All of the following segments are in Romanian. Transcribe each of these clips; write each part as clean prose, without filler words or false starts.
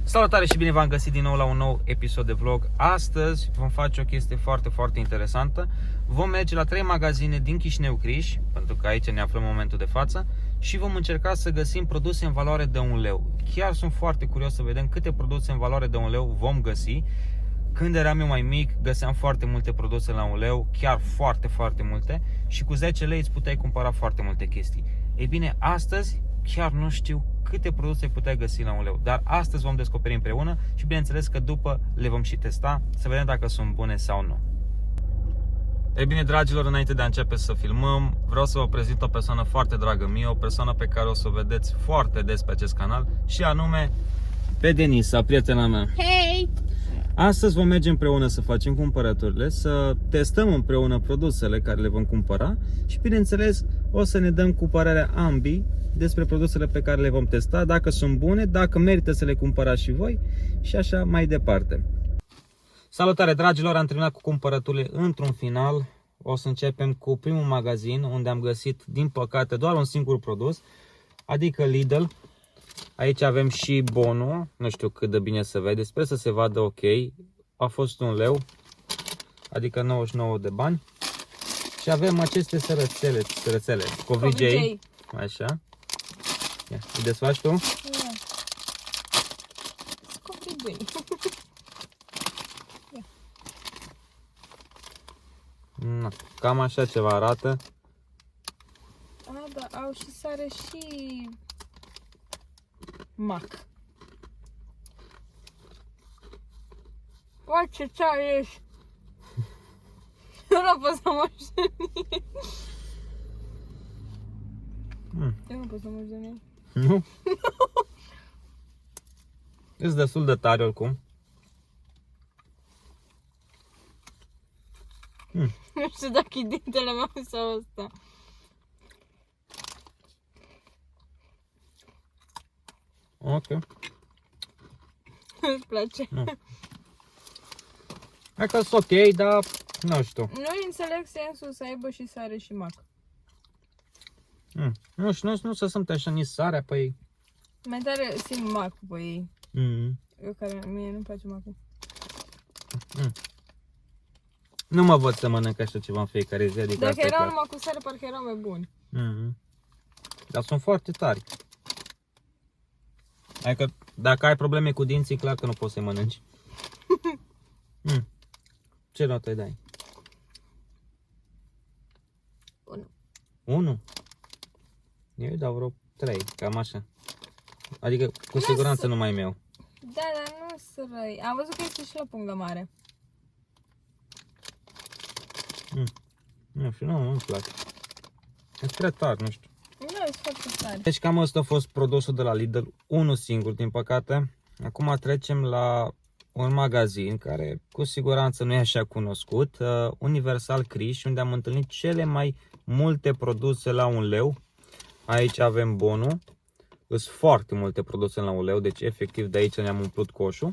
Salutare și bine v-am găsit din nou la un nou episod de vlog. Astăzi vom face o chestie foarte interesantă. Vom merge la 3 magazine din Chișinău Criș, pentru că aici ne aflăm în momentul de față, și vom încerca să găsim produse în valoare de 1 leu. Chiar sunt foarte curios să vedem câte produse în valoare de 1 leu vom găsi. Când eram eu mai mic, găseam foarte multe produse la 1 leu, chiar foarte multe, și cu 10 lei îți puteai cumpăra foarte multe chestii. Ei bine, astăzi chiar nu știu câte produse puteai găsi la 1 leu, dar astăzi vom descoperi împreună și bineînțeles că după le vom și testa, să vedem dacă sunt bune sau nu. Ei bine, dragilor, înainte de a începe să filmăm, vreau să vă prezint o persoană foarte dragă mie, o persoană pe care o să o vedeți foarte des pe acest canal, și anume pe Denisa, prietena mea. Hei! Astăzi vom merge împreună să facem cumpărăturile, să testăm împreună produsele care le vom cumpăra și, bineînțeles, o să ne dăm cu părerea ambii despre produsele pe care le vom testa, dacă sunt bune, dacă merită să le cumpărați și voi și așa mai departe. Salutare, dragilor, am terminat cu cumpărăturile într-un final. O să începem cu primul magazin, unde am găsit, din păcate, doar un singur produs, adică Lidl. Aici avem și bonul, nu știu cât de bine se vede, sper să se vadă ok. A fost 1 leu, adică 99 de bani. Și avem aceste sărățele, covrigei, așa. Ia, îi desfaci tu? Ia. Covrigei. Na, cam așa ceva arată. A, da, au și sare și mac. Uai, ce ceai ești! Eu nu pot să mă jeni. Eu nu pot să mă jeni. Nu? Ești destul de tare oricum. Nu știu dacă e dintele meu sau ăsta. Ok. Îți place? Nu. Hai că sunt ok, dar nu știu. Nu înțeleg sensul să aibă și sare și mac. Nu știu, nu să sunt așa nici sarea pe ei. Mai tare simt mac pe ei. Eu care, mie nu-mi place macul. Nu mă văd să mănânc așa ceva în fiecare zi, adică Dacă asta e erau clar. numai cu sare, parcă erau mai buni. Dar sunt foarte tari. Adică dacă ai probleme cu dinții, clar că nu poți să-i mănânci. Ce notă îi dai? 1. 1? Eu îi dau vreo 3, cam așa. Adică cu siguranță nu mai meu. Da, dar nu sunt răi. Am văzut că este și la pungă mare. Nu știu, nu-mi place. E prea tare, nu știu. Nu, sunt foarte tare. Deci cam ăsta a fost produsul de la Lidl, unul singur din păcate. Acum trecem la un magazin care cu siguranță nu e așa cunoscut, Universal Criș, unde am întâlnit cele mai multe produse la 1 leu. Aici avem bonul, sunt foarte multe produse la 1 leu, deci efectiv de aici ne-am umplut coșul.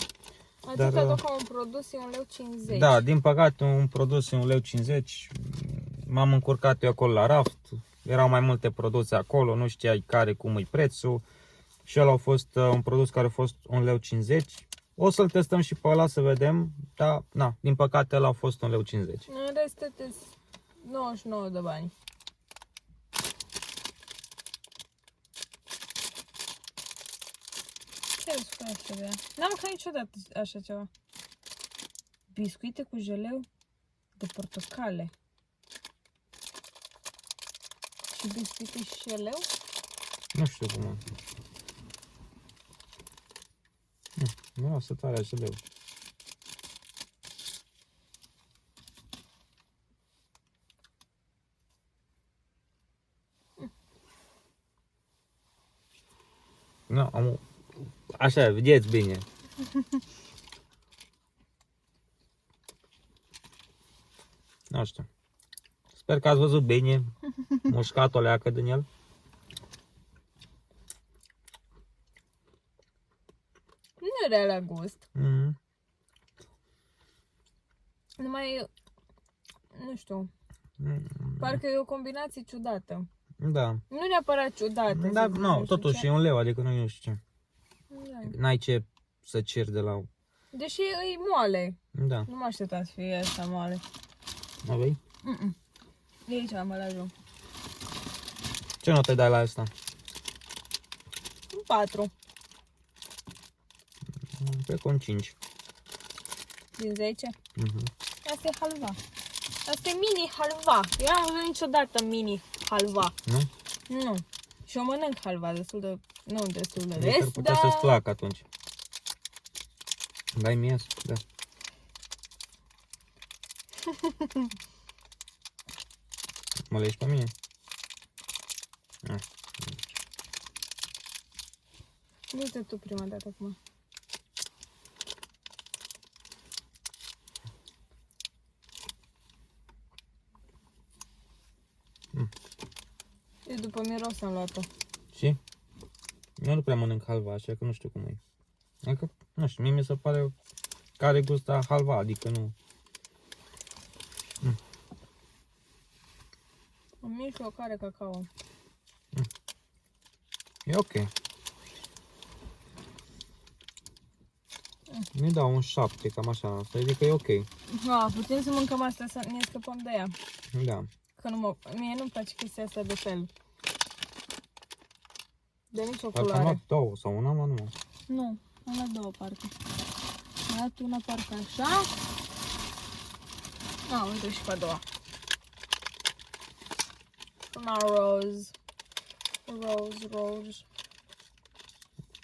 Atâta doar ca un produs e 1,50 lei. Da, din păcate un produs e 1,50 lei. M-am încurcat eu acolo la raft. Erau mai multe produse acolo, nu știai care, cum e prețul. Și ăla a fost un produs care a fost 1,50 lei. O să-l testăm și pe ăla să vedem, dar na, din păcate ăla a fost 1,50 lei. În rest, 99 de bani. Ce spune așa de ea? N-am mâncat niciodată așa ceva. Biscuite cu jeleu de portocale. Și biscuite și jeleu? Nu știu cum e. Nu, să tare așa de. Nu, am. Așa, vedeți bine. Nu știu. Sper că ați văzut bine. Mușcat o leacă din el. Nu era la gust. Numai, nu știu, parcă e o combinație ciudată. Da. Nu neapărat ciudată. Da, nu, totuși e 1 leu, adică nu știu ce. Da. N-ai ce să cer de la... Deși e moale. Da. Nu mă aștepta să fie asta moale. Avei? E aici ambalajul. Ce notă dai la asta? Un 4 Cred că un 5. din 10. Mhm. Asta e halva. Asta e mini halva. Eu n-am văzut niciodată mini halva. Nu? Nu. Și eu mănânc halva destul de... Nu destul de Deci ar des, putea dar... să-ți placă atunci. Dai mie? Da. Mă legi pe mine? Ah. Du-te tu prima dată acum. Eu după miros am luat-o. Și? Eu nu prea mănânc halva, așa că nu știu cum e. Adică, nu știu, mie mi se pare că are gust a halva, adică nu... În mijloc are cacao. E ok. Mi dau un 7, cam așa, asta, adică e ok. Putem să mâncăm asta, să ne scăpăm de ea. Da. Că mie nu-mi place chestia asta de fel. De nicio Parcă am culoare. luat 2 sau una, mă, nu. Nu, am luat două parcă. Am luat una parcă așa. Uite și pe a doua. Una roz. Rose.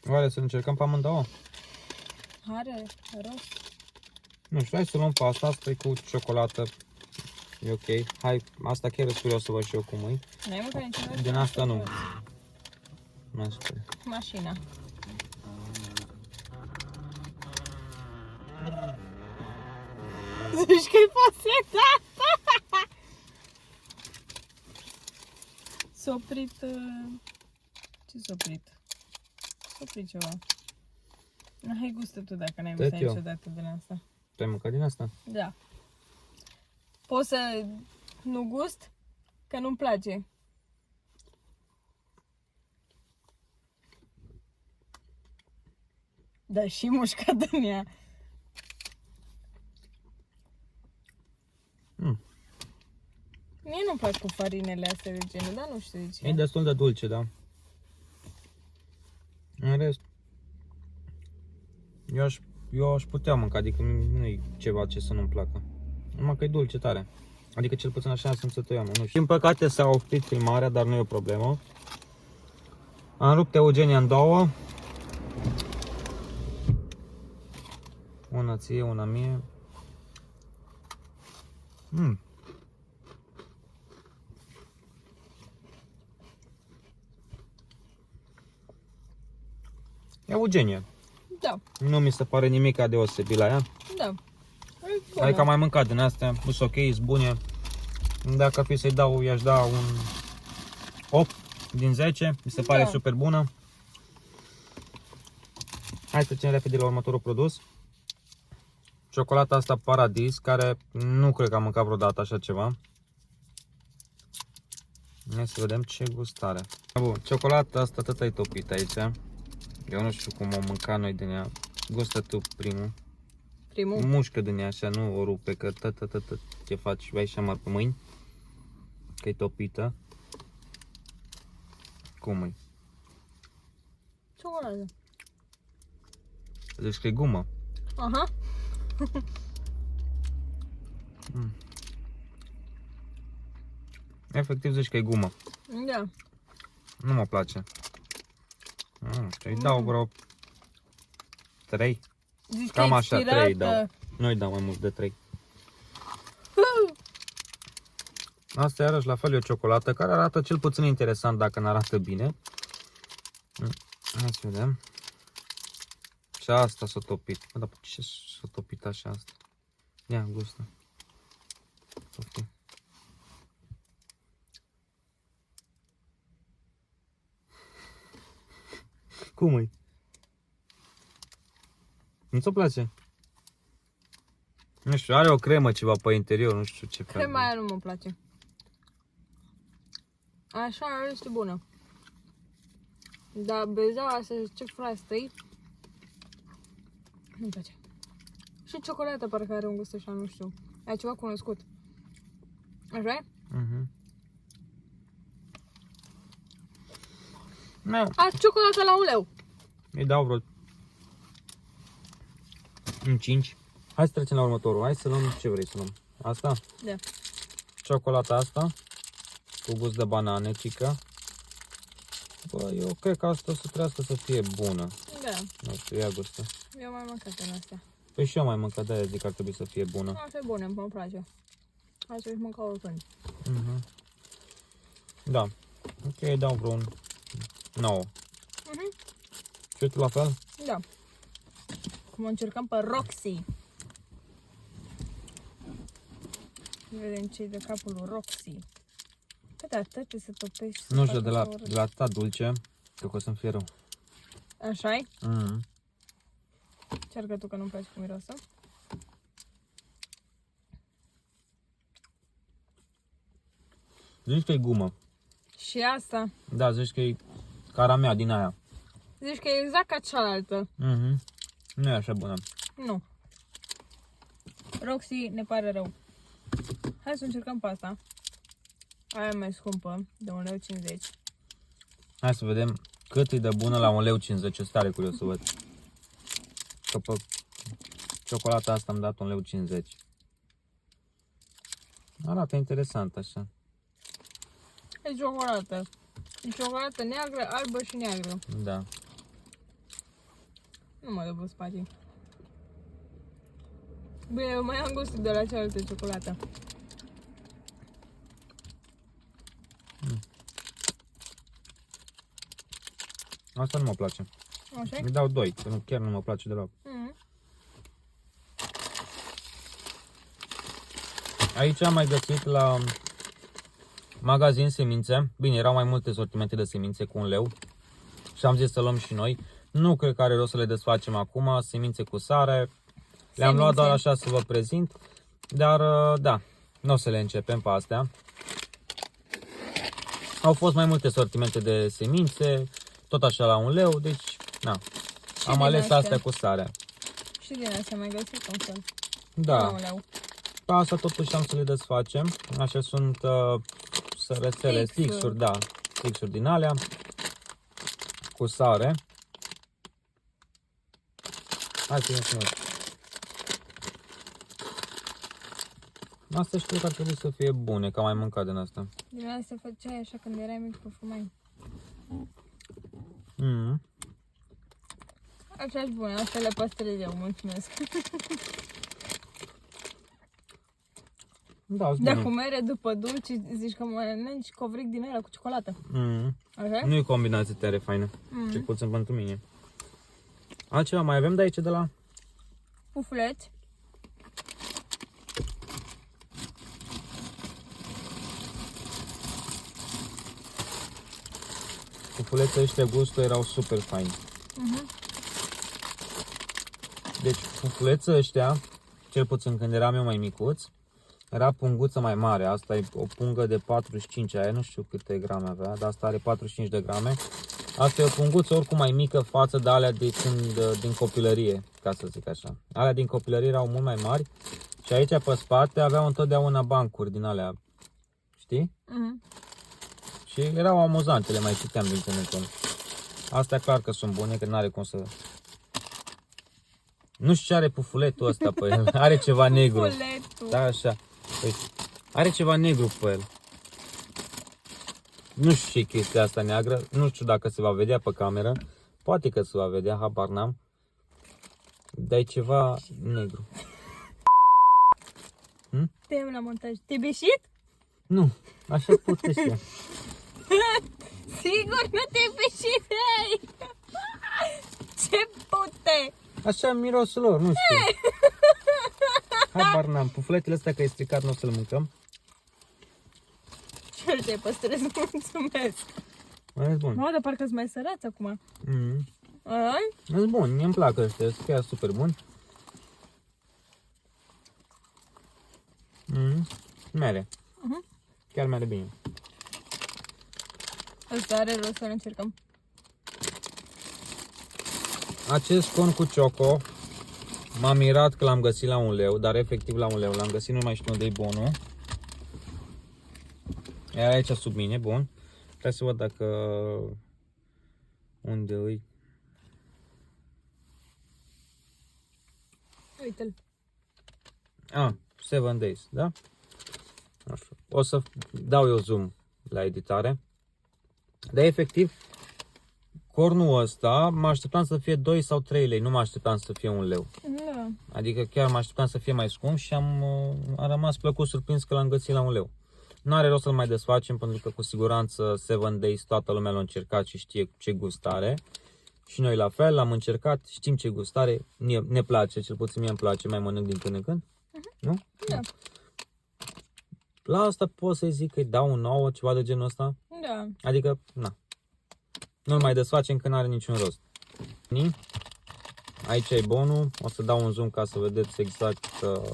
Oare să încercăm pe amândouă? Are roz. Nu știu, hai să luăm pe asta, asta e cu ciocolată. E ok. Hai, asta chiar sunt curios să văd și eu cum e. N-ai mâncat niciodată? Din asta nu. Nu știu. Mașina. Zici că-i posedat! S-a oprit... Ce s-a oprit? S-a oprit ceva. Hai gustă tu dacă n-ai gustat niciodată din asta. Tu ai mâncat din asta? Da. Poți să nu gust? Că nu-mi place. Da, și mușcat în ea. Mie nu-mi plac cu farinele astea de genul, dar nu știu de ce. E destul de dulce, da. În rest, eu aș putea mânca, adică nu e ceva ce să nu-mi placă. Numai că e dulce tare. Adică cel puțin așa simțit-o eu, nu știu. Din păcate s-a oprit filmarea, dar nu e o problemă. Am rupt Eugenia în două. Una ție, una mie. Eugenia. Da, Nu mi se pare nimic deosebit la ea. da. Adică am mai mâncat din astea, sunt ok, sunt bune. Dacă ar fi să-i dau, i-aș da un 8 din 10. Mi se pare super bună. Hai să trecem repede la următorul produs. Ciocolata asta Paradis, care nu cred că am mâncat vreodată așa ceva. Hai să vedem ce gust are. Bun, ciocolata asta tot e topită aici. Eu nu știu cum o mânca noi din ea. Gustă tu primul. Mușcă din ea așa, nu o rupe, că ce faci, vai și amar pe mâini. Că e topită. Cum e? Ciocolată. Deci că e gumă. Aha. Efectiv zici că e gumă. Da. Nu mă place. Nu știu, îi dau vreo 3. Zici Cam că așa, expirată. 3 dau. Nu-i dau mai mult de 3. Asta iarăși la fel e o ciocolată care arată cel puțin interesant dacă ne arată bine. Hai să vedem. Și asta s-a topit. Bă, dar ce s-a topit așa asta? Ia, gustă. Ok. Cum e? Nu ți-o place? Nu știu, are o cremă ceva pe interior, nu știu ce. Crema aia nu mă place. Așa este bună. Dar bezeaua asta ce proastă-i. Nu-mi place. Și ciocolata parcă are un gust așa, nu știu. E ceva cunoscut. Așa? Nu, A, ciocolata la 1 leu. îi dau vreo un 5. Hai să trecem la următorul. Hai să luăm ce vrei să luăm. Asta? Da. Ciocolata asta cu gust de banane, cică. Bă, eu cred că asta o să trească să fie bună. Da. Nu știu, ia gustă. Eu mai mâncat în astea. Păi și eu mai mâncat, de-aia zic că ar trebui să fie bună. Asta e bună, îmi place. Asta își mânca oricând. Da. Ok, dau vreo 9. Și tu la fel? Da. Cum încercăm pe Roxy. Vedem ce-i de capul lui Roxy. Cât de atât să topești. Nu știu, de la atâta dulce, cred că o să-mi fie rău. Așa-i? Cearcă tu că nu-mi place cum miroasă. Zici că e gumă. Și asta. Da, zici că e caramea din aia. Zici că e exact ca cealaltă. Nu e așa bună. Nu. Roxy, ne pare rău. Hai să încercăm pe asta. Aia e mai scumpă, de 1,50 lei. Hai să vedem cât e de bună la 1,50 lei. Sunt tare curios să văd. Că pe ciocolata asta am dat 1,50 lei. Arată interesant așa. E ciocolată. E ciocolată neagră, albă și neagră. Da. Nu mă dă pe spate. Bine, eu mai am gustul de la cealaltă ciocolată. Asta nu mă place. Așa? Îi dau 2, că chiar nu mă place deloc. Aici am mai găsit la magazin semințe. Bine, erau mai multe sortimente de semințe cu 1 leu. Și am zis să luăm și noi. Nu cred că are rost să le desfacem acum. Semințe cu sare. Le-am luat doar așa să vă prezint. Dar da, nu o să le începem pe astea. Au fost mai multe sortimente de semințe. Tot așa la 1 leu. Deci, na. Am ales astea cu sare. Și din astea mai găsit un fel. Da. La 1 leu. Pe asta totuși am să le desfacem. Așa sunt sărățele, stixuri, da. Stixuri din alea. Cu sare. Hai să vedem. Asta știu că ar trebui să fie bune, că am mai mâncat din asta. Din astea făceai așa când erai mic, perfumai. Așa-și bune, astea le păstrez eu, mulțumesc. Da, Dar cu mere după dulci, zici că mănânci covric din ăla cu ciocolată. Așa? Nu e combinație tare faină. Cel puțin pentru mine. Altceva mai avem de aici de la? Pufuleți. Pufuleții ăștia gustul erau super faini. Deci pufuleții ăștia, cel puțin când eram eu mai micuț, era punguță mai mare. Asta e o pungă de 45, aia nu știu câte grame avea, dar asta are 45 de grame. Asta e o punguță oricum mai mică față de alea de când, din copilărie, ca să zic așa. Alea din copilărie erau mult mai mari și aici pe spate aveau întotdeauna bancuri din alea, știi? Și erau amuzante, le mai citeam din când în când. Astea clar că sunt bune, că n-are cum să... Nu știu ce are pufuletul ăsta pe el, are ceva negru. Pufuletul. Da, așa. Păi, are ceva negru pe el. Nu știu ce e chestia asta neagră, nu știu dacă se va vedea pe cameră. Poate că se va vedea, habar n-am. Dar e ceva negru. Te-am la montaj. Te-ai beșit? Nu, așa pute și eu. Sigur nu te-ai beșit, hei! Ce pute! Așa mirosul lor, nu știu. Habar n-am, pufuletele astea că e stricat, nu o să-l mâncăm. Ce te păstrez, mulțumesc! E bun. Mă, dar parcă-s mai sărați acum. E bun, mie-mi plac ăștia, sunt chiar super bun. Mere. Chiar mere bine. Ăsta are rost să-l încercăm. Acest con cu cioco M-am mirat că l-am găsit la 1 leu, dar efectiv la 1 leu. L-am găsit, nu mai știu unde e bonul. Era aici sub mine, bun. Trebuie să văd dacă... Unde îi? Uite-l. 7 days, da? Nu știu. O să dau eu zoom la editare. Dar efectiv, cornul ăsta mă așteptam să fie 2 sau 3 lei, nu mă așteptam să fie 1 leu. Da. Adică chiar mă așteptam să fie mai scump și am rămas plăcut surprins că l-am găsit la 1 leu. Nu are rost să-l mai desfacem pentru că cu siguranță 7 days toată lumea l-a încercat și știe ce gust are. Și noi la fel, l-am încercat, știm ce gust are, ne place, cel puțin mie îmi place, mai mănânc din când în când. Nu? Da. La asta pot să zic că-i dau un 9, ceva de genul ăsta. Da. Adică, na. Nu-l mai desfacem că n-are niciun rost. Aici e bonul, o să dau un zoom ca să vedeți exact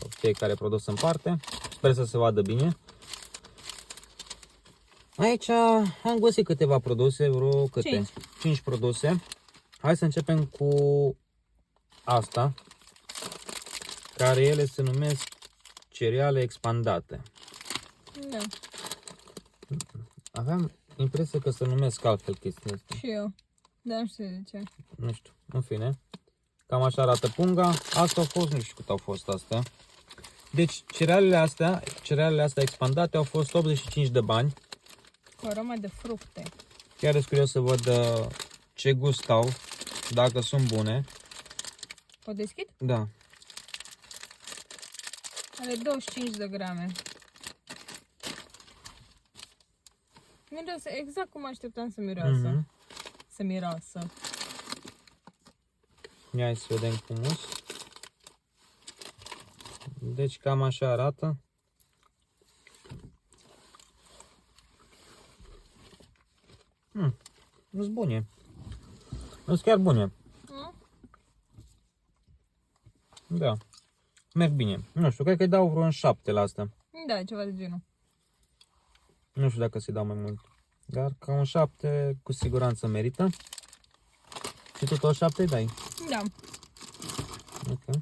fiecare produs în parte. Sper să se vadă bine. Aici am găsit câteva produse, vreo câte? 5 produse. Hai să începem cu asta, care ele se numesc cereale expandate. Da. Aveam impresia că se numesc altfel chestia asta. Și eu. Dar nu știu de ce. Nu știu, în fine. Cam așa arată punga. Asta au fost, nu știu cât au fost astea. Deci cerealele astea expandate au fost 85 de bani. Cu aroma de fructe. Chiar sunt curios să văd ce gust au, dacă sunt bune. O deschid? Da. Are 25 de grame. Miroase exact cum așteptam să miroasă. Să miroasă. Ia să vedem cum mus. Deci cam așa arată. Nu-s bune. Nu-s chiar bune. Da. Merg bine. Nu știu, cred că îi dau vreo 7 la asta. Da, ceva de genul. Nu știu dacă să-i dau mai mult. Dar ca un 7 cu siguranță merită. Și tu tot 7 îi dai? Da. Ok.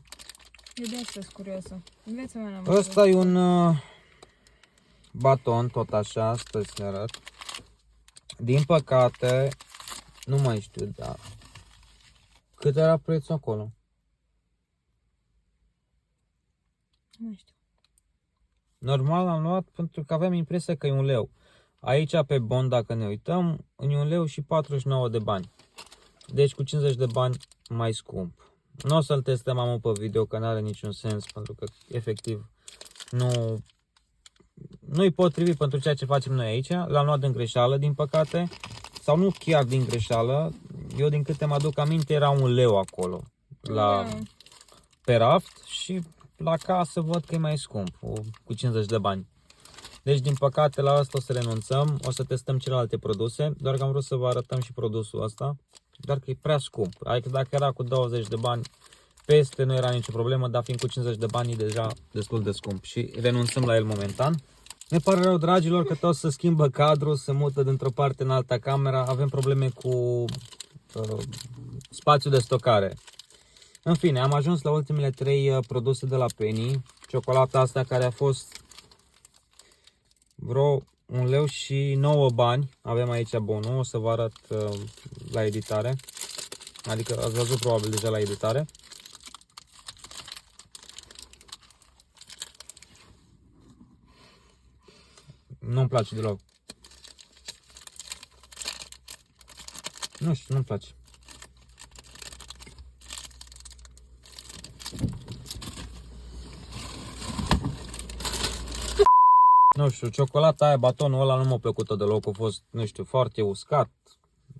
Eu de asta sunt curioasă. Ăsta e un baton, tot așa, stă să arăt. Din păcate, nu mai știu, dar cât era prețul acolo? Nu știu. Normal am luat pentru că aveam impresia că e 1 leu. Aici pe bon, dacă ne uităm, e 1 leu și 49 de bani. Deci cu 50 de bani mai scump. Nu o să-l testăm amul pe video, că n-are niciun sens, pentru că efectiv nu-i potrivit pentru ceea ce facem noi aici. L-am luat din greșeală, din păcate, sau nu chiar din greșeală. Eu, din câte mă aduc aminte, era 1 leu acolo pe raft și la casă văd că e mai scump, cu 50 de bani. Deci, din păcate, la asta o să renunțăm, o să testăm celelalte produse, doar că am vrut să vă arătăm și produsul ăsta, doar că e prea scump. Adică dacă era cu 20 de bani peste, nu era nicio problemă, dar fiind cu 50 de bani e deja destul de scump și renunțăm la el momentan. Ne pare rău, dragilor, că tot se schimbă cadrul, se mută dintr-o parte în alta camera, avem probleme cu spațiul de stocare. În fine, am ajuns la ultimele 3 produse de la Penny. Ciocolata asta care a fost vreo 1 leu și 9 bani. Avem aici bonul, o să vă arăt la editare. Adică ați văzut probabil deja la editare. Nu-mi place deloc. Nu știu, nu-mi place. Nu știu, ciocolata aia, batonul ăla nu m-a plăcut deloc, a fost, nu știu, foarte uscat,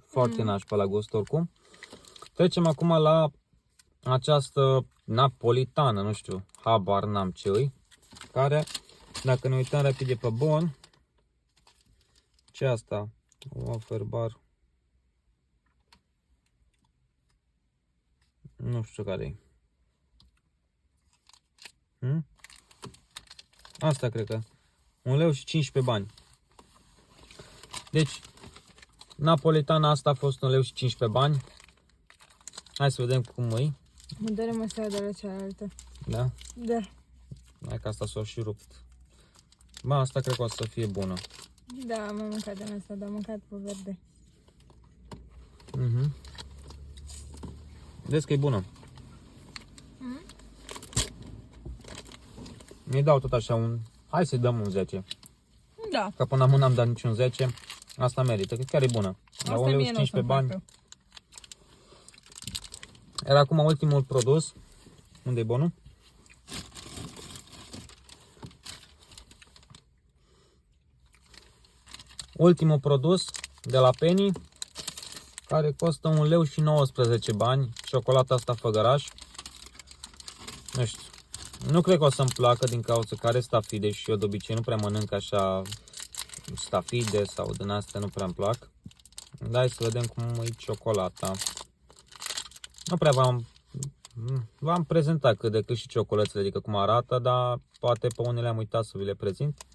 foarte nașpa la gust oricum. Trecem acum la această napolitană, nu știu, habar n-am ce-i, care, dacă ne uităm rapid de pe bon, ce asta? Wafer bar. Nu știu care-i. Asta cred că. 1 leu și 15 bani. Deci, napolitana asta a fost 1 leu și 15 bani. Hai să vedem cum e. Mă doare măsea de la cealaltă. Da? Da. Hai că asta s-a și rupt. Ba, asta cred că o să fie bună. Da, am mâncat din asta, dar am mâncat pe verde. Vezi că e bună. Mm? Mi dau tot așa un... Hai să-i dăm un 10. Da. Că până acum n-am dat niciun 10. Asta merită, că chiar e bună. La Asta 1 leu mie și nu o să-mi 15 bani. placă. Era acum ultimul produs. Unde e bonul? Ultimul produs de la Penny, care costă 1 leu și 19 bani. Ciocolata asta Făgăraș. Nu știu. Nu cred că o să-mi placă din cauza că are stafide și eu de obicei nu prea mănânc așa stafide sau din astea, nu prea îmi plac. Dar hai să vedem cum e ciocolata. Nu prea v-am prezentat cât de cât și ciocolățele, adică cum arată, dar poate pe unele am uitat să vi le prezint.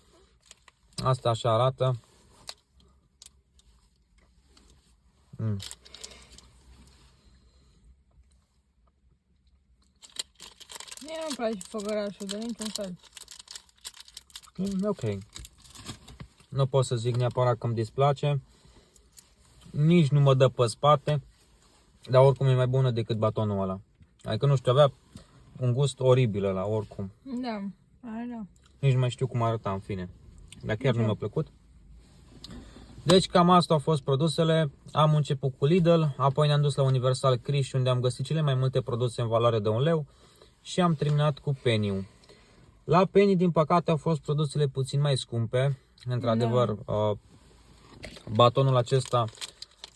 Asta așa arată. Mie nu-mi place făgărașul de niciun fel. Ok. Nu pot să zic neapărat că îmi displace. Nici nu mă dă pe spate. Dar oricum e mai bună decât batonul ăla. Adică nu știu, avea un gust oribil ăla, oricum. Da, da. Nici nu mai știu cum arăta, în fine. Dar chiar nu mi-a plăcut. Deci cam asta au fost produsele. Am început cu Lidl, apoi ne-am dus la Universal Kriș, unde am găsit cele mai multe produse în valoare de 1 leu. Și am terminat cu Penny-ul. La Penny, din păcate, au fost produsele puțin mai scumpe. Într-adevăr, batonul acesta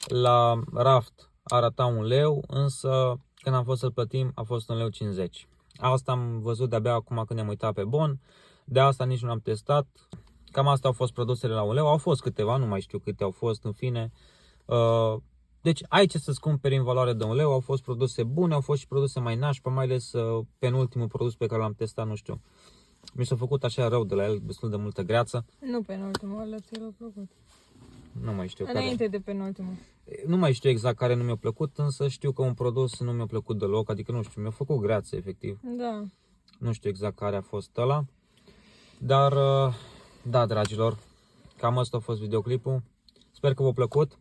la raft arăta 1 leu, însă când am fost să-l plătim a fost 1,50 leu. Asta am văzut de-abia acum când ne-am uitat pe bon. De asta nici nu l-am testat. Cam asta au fost produsele la 1 leu. Au fost câteva, nu mai știu câte au fost, în fine. Deci ai ce să-ți cumperi în valoare de 1 leu. Au fost produse bune, au fost și produse mai nașpa, mai ales penultimul produs pe care l-am testat, nu știu. Mi s-a făcut așa rău de la el, destul de multă greață. Nu penultimul, ăla ți-l-a plăcut. Nu mai știu Înainte care. de penultimul. Nu mai știu exact care nu mi-a plăcut, însă știu că un produs nu mi-a plăcut deloc, adică nu știu, mi-a făcut greață efectiv. Da. Nu știu exact care a fost ăla. Dar, da, dragilor, cam asta a fost videoclipul. Sper că v-a plăcut.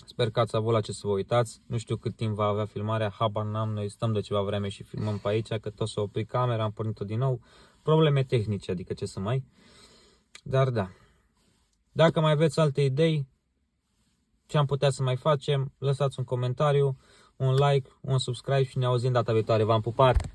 Sper că ați avut la ce să vă uitați. Nu știu cât timp va avea filmarea, habar n-am. Noi stăm de ceva vreme și filmăm pe aici, că tot s-a oprit camera, am pornit-o din nou. Probleme tehnice, adică ce să mai. Dar da. Dacă mai aveți alte idei, ce am putea să mai facem, lăsați un comentariu, un like, un subscribe și ne auzim data viitoare. V-am pupat!